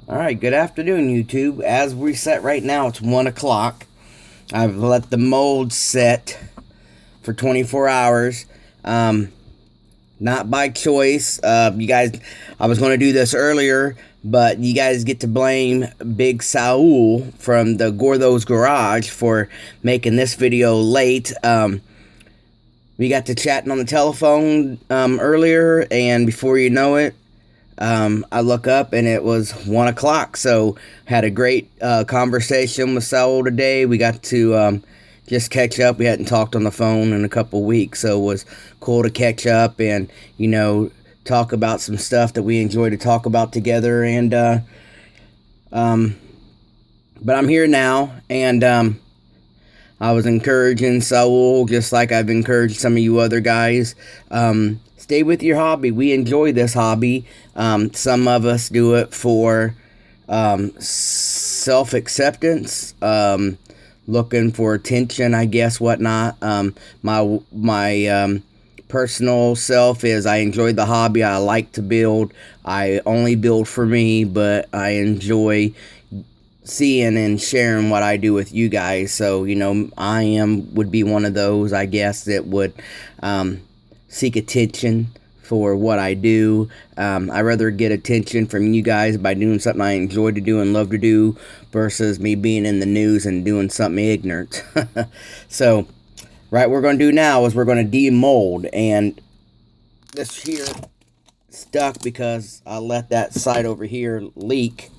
Alright, good afternoon, YouTube. As we set right now, it's 1 o'clock. I've let the mold set for 24 hours. Not by choice. You guys, I was going to do this earlier, but you guys get to blame Big Saul from the Gordo's Garage for making this video late. We got to chatting on the telephone earlier, and before you know it, I look up and it was 1 o'clock. So had a great conversation with Saul today. We got to just catch up. We hadn't talked on the phone in a couple weeks, so it was cool to catch up and, you know, talk about some stuff that we enjoy to talk about together. And but I'm here now, and I was encouraging Saul, just like I've encouraged some of you other guys. Stay with your hobby. We enjoy this hobby. Some of us do it for self-acceptance, looking for attention, I guess, whatnot. My personal self is I enjoy the hobby. I like to build. I only build for me, but I enjoy seeing and sharing what I do with you guys. So, you know, would be one of those, I guess, that would seek attention for what I do. I rather get attention from you guys by doing something I enjoy to do and love to do versus me being in the news and doing something ignorant. So, right, what we're going to do now is we're going to demold, and this here stuck because I let that side over here leak.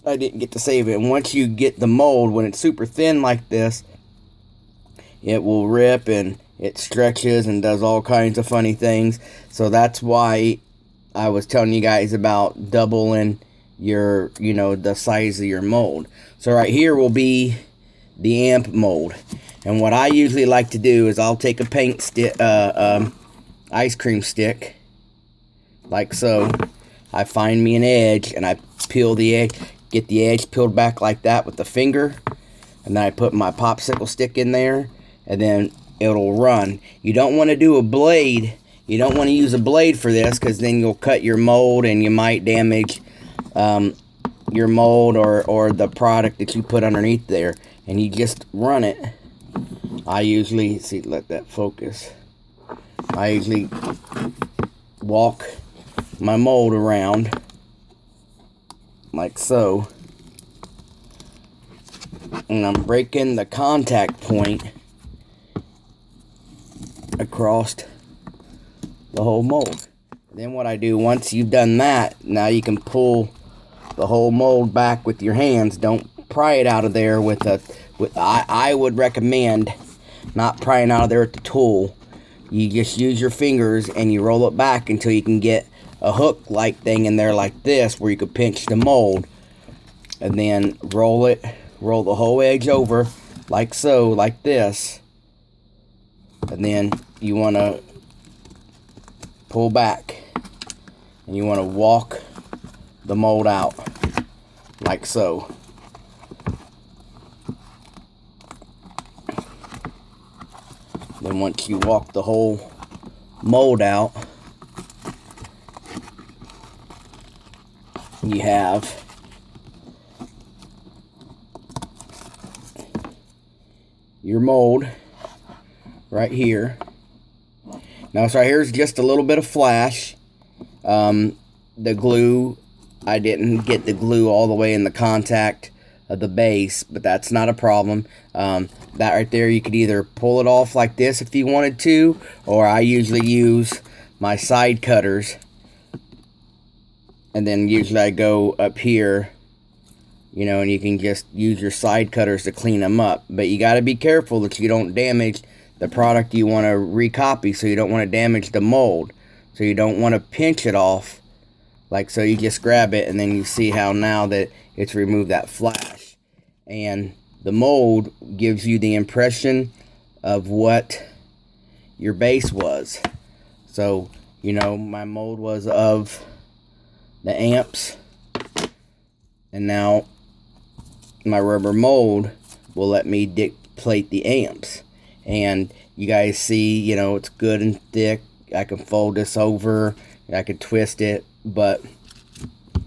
I didn't get to save it. And once you get the mold, when it's super thin like this, it will rip and it stretches and does all kinds of funny things. So that's why I was telling you guys about doubling your, you know, the size of your mold. So right here will be the amp mold. And what I usually like to do is I'll take a paint stick, ice cream stick, like so. I find me an edge and I peel the edge. Get the edge peeled back like that with the finger, and then I put my popsicle stick in there, and then it'll run. You don't want to do a blade. You don't want to use a blade for this, because then you'll cut your mold and you might damage your mold or the product that you put underneath there. And you just run it. I usually, see, let that focus. I usually walk my mold around like so, and I'm breaking the contact point across the whole mold. Then what I do, once you've done that, now you can pull the whole mold back with your hands. Don't pry it out of there I would recommend not prying out of there with the tool. You just use your fingers and you roll it back until you can get a hook-like thing in there like this, where you could pinch the mold, and then roll the whole edge over like so, like this, and then you want to pull back and you want to walk the mold out like so. Then once you walk the whole mold out, you have your mold right here. Now, so right here is just a little bit of flash. The glue, I didn't get the glue all the way in the contact of the base, but that's not a problem. That right there, you could either pull it off like this if you wanted to, or I usually use my side cutters. And then usually I go up here, you know, and you can just use your side cutters to clean them up. But you got to be careful that you don't damage the product you want to recopy, so you don't want to damage the mold. So you don't want to pinch it off, like so. You just grab it, and then you see how now that it's removed that flash. And the mold gives you the impression of what your base was. So, you know, my mold was of the amps, and now my rubber mold will let me plate the amps. And you guys see, you know, it's good and thick. I can fold this over, I can twist it, but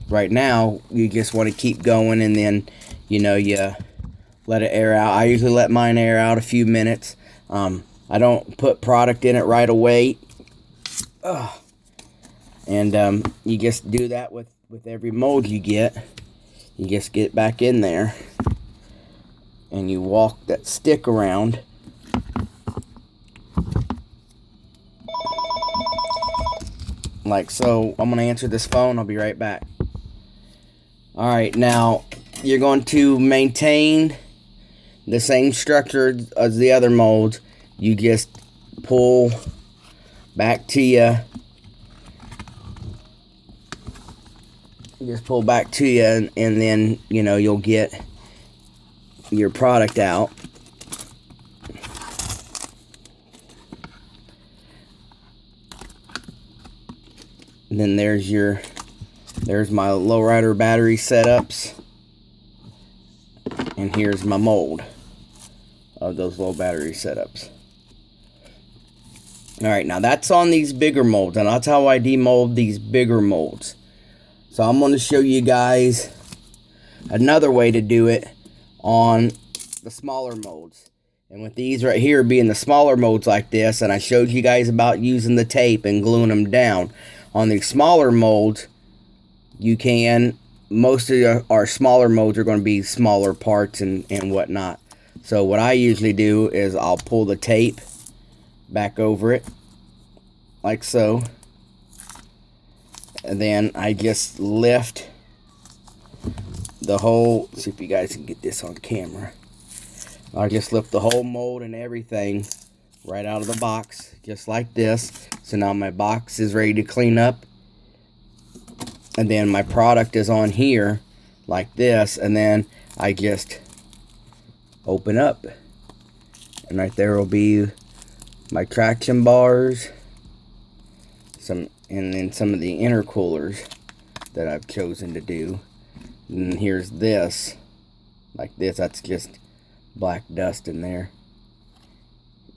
right now you just want to keep going, and then you let it air out. I usually let mine air out a few minutes. I don't put product in it right away. And you just do that with every mold you get. You just get back in there and you walk that stick around. Like so. I'm going to answer this phone. I'll be right back. Alright, now you're going to maintain the same structure as the other molds. You just pull back to you. Just pull back to you, and then you'll get your product out. And then there's my lowrider battery setups, and here's my mold of those low battery setups. Alright, now that's on these bigger molds, and that's how I demold these bigger molds. So I'm going to show you guys another way to do it on the smaller molds. And with these right here being the smaller molds like this, and I showed you guys about using the tape and gluing them down. On the smaller molds, most of our smaller molds are going to be smaller parts and whatnot. So what I usually do is I'll pull the tape back over it, like so. And then I just lift the whole, see if you guys can get this on camera. I just lift the whole mold and everything right out of the box, just like this. So now my box is ready to clean up. And then my product is on here, like this. And then I just open up. And right there will be my traction bars. And then some of the intercoolers that I've chosen to do. And here's this, like this. That's just black dust in there.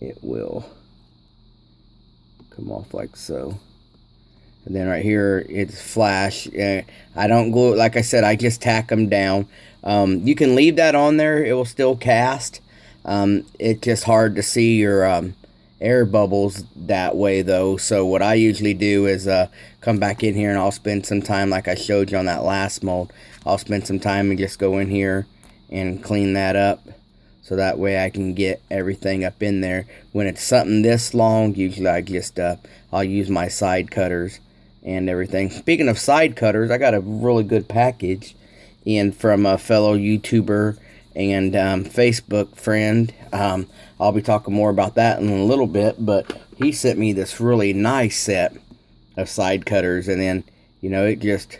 It will come off like so. And then right here, it's flash. I don't glue it, like I said, I just tack them down. You can leave that on there, it will still cast. It's just hard to see your air bubbles that way though. So what I usually do is come back in here and I'll spend some time, like I showed you on that last mold. I'll spend some time and just go in here and clean that up, so that way I can get everything up in there. When it's something this long, usually I just I'll use my side cutters and everything. Speaking of side cutters, I got a really good package in from a fellow YouTuber and Facebook friend. I'll be talking more about that in a little bit, but he sent me this really nice set of side cutters, and then it just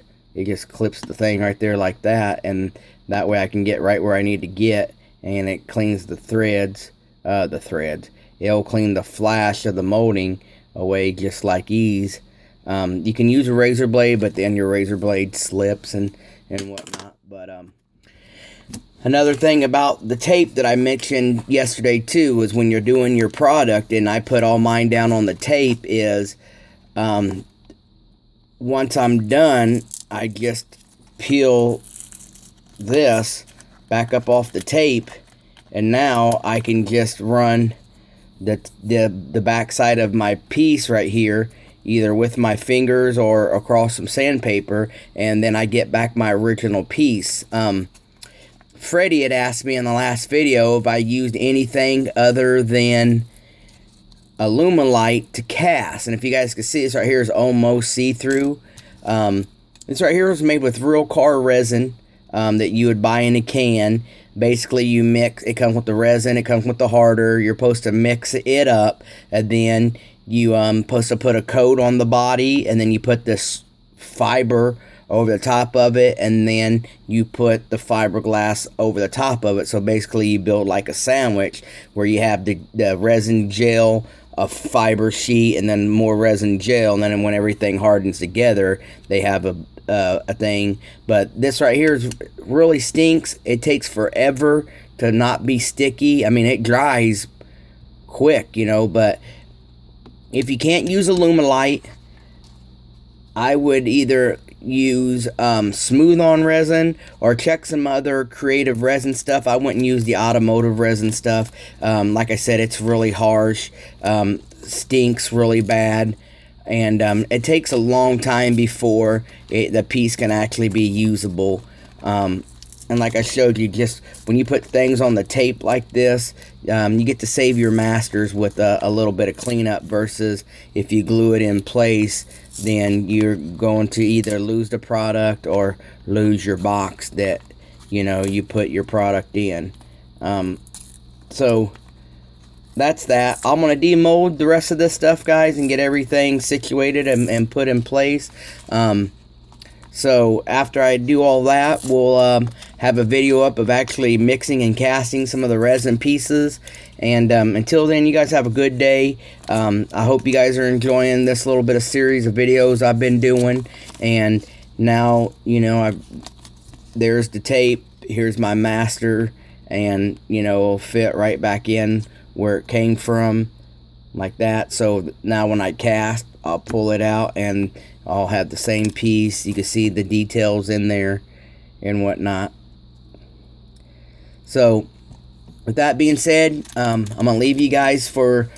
clips the thing right there like that, and that way I can get right where I need to get, and it cleans the threads. It'll clean the flash of the molding away just like ease. You can use a razor blade, but then your razor blade slips and whatnot. But another thing about the tape that I mentioned yesterday too is when you're doing your product, and I put all mine down on the tape, is once I'm done, I just peel this back up off the tape, and now I can just run the back side of my piece right here, either with my fingers or across some sandpaper, and then I get back my original piece. Freddie had asked me in the last video if I used anything other than Alumilite to cast, and if you guys can see, this right here is almost see-through. This right here is made with real car resin that you would buy in a can. Basically, you mix, it comes with the resin, it comes with the harder. You're supposed to mix it up, and then you supposed to put a coat on the body, and then you put this fiber over the top of it, and then you put the fiberglass over the top of it. So basically you build like a sandwich where you have the resin gel, a fiber sheet, and then more resin gel, and then when everything hardens together, they have a thing. But this right here really stinks. It takes forever to not be sticky. I mean, it dries quick, but if you can't use Alumilite, I would either use smooth on resin or check some other creative resin stuff. I wouldn't use the automotive resin stuff. Like I said, it's really harsh, stinks really bad, and it takes a long time before the piece can actually be usable. And like I showed you, just when you put things on the tape like this, you get to save your masters with a little bit of cleanup, versus if you glue it in place, then you're going to either lose the product or lose your box that, you know, you put your product in. So that's that. I'm going to demold the rest of this stuff, guys, and get everything situated and put in place. So after I do all that, we'll have a video up of actually mixing and casting some of the resin pieces. And until then, you guys have a good day. I hope you guys are enjoying this little bit of series of videos I've been doing. And now, you know, there's the tape. Here's my master. And, you know, it'll fit right back in where it came from, like that. So now when I cast, I'll pull it out and I'll have the same piece. You can see the details in there and whatnot. So with that being said, I'm gonna leave you guys for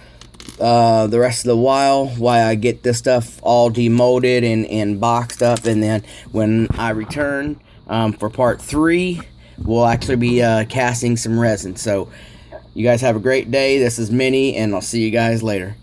the rest of the while I get this stuff all demolded and boxed up, and then when I return for part 3, we'll actually be casting some resin. So you guys have a great day. This is Minnie, and I'll see you guys later.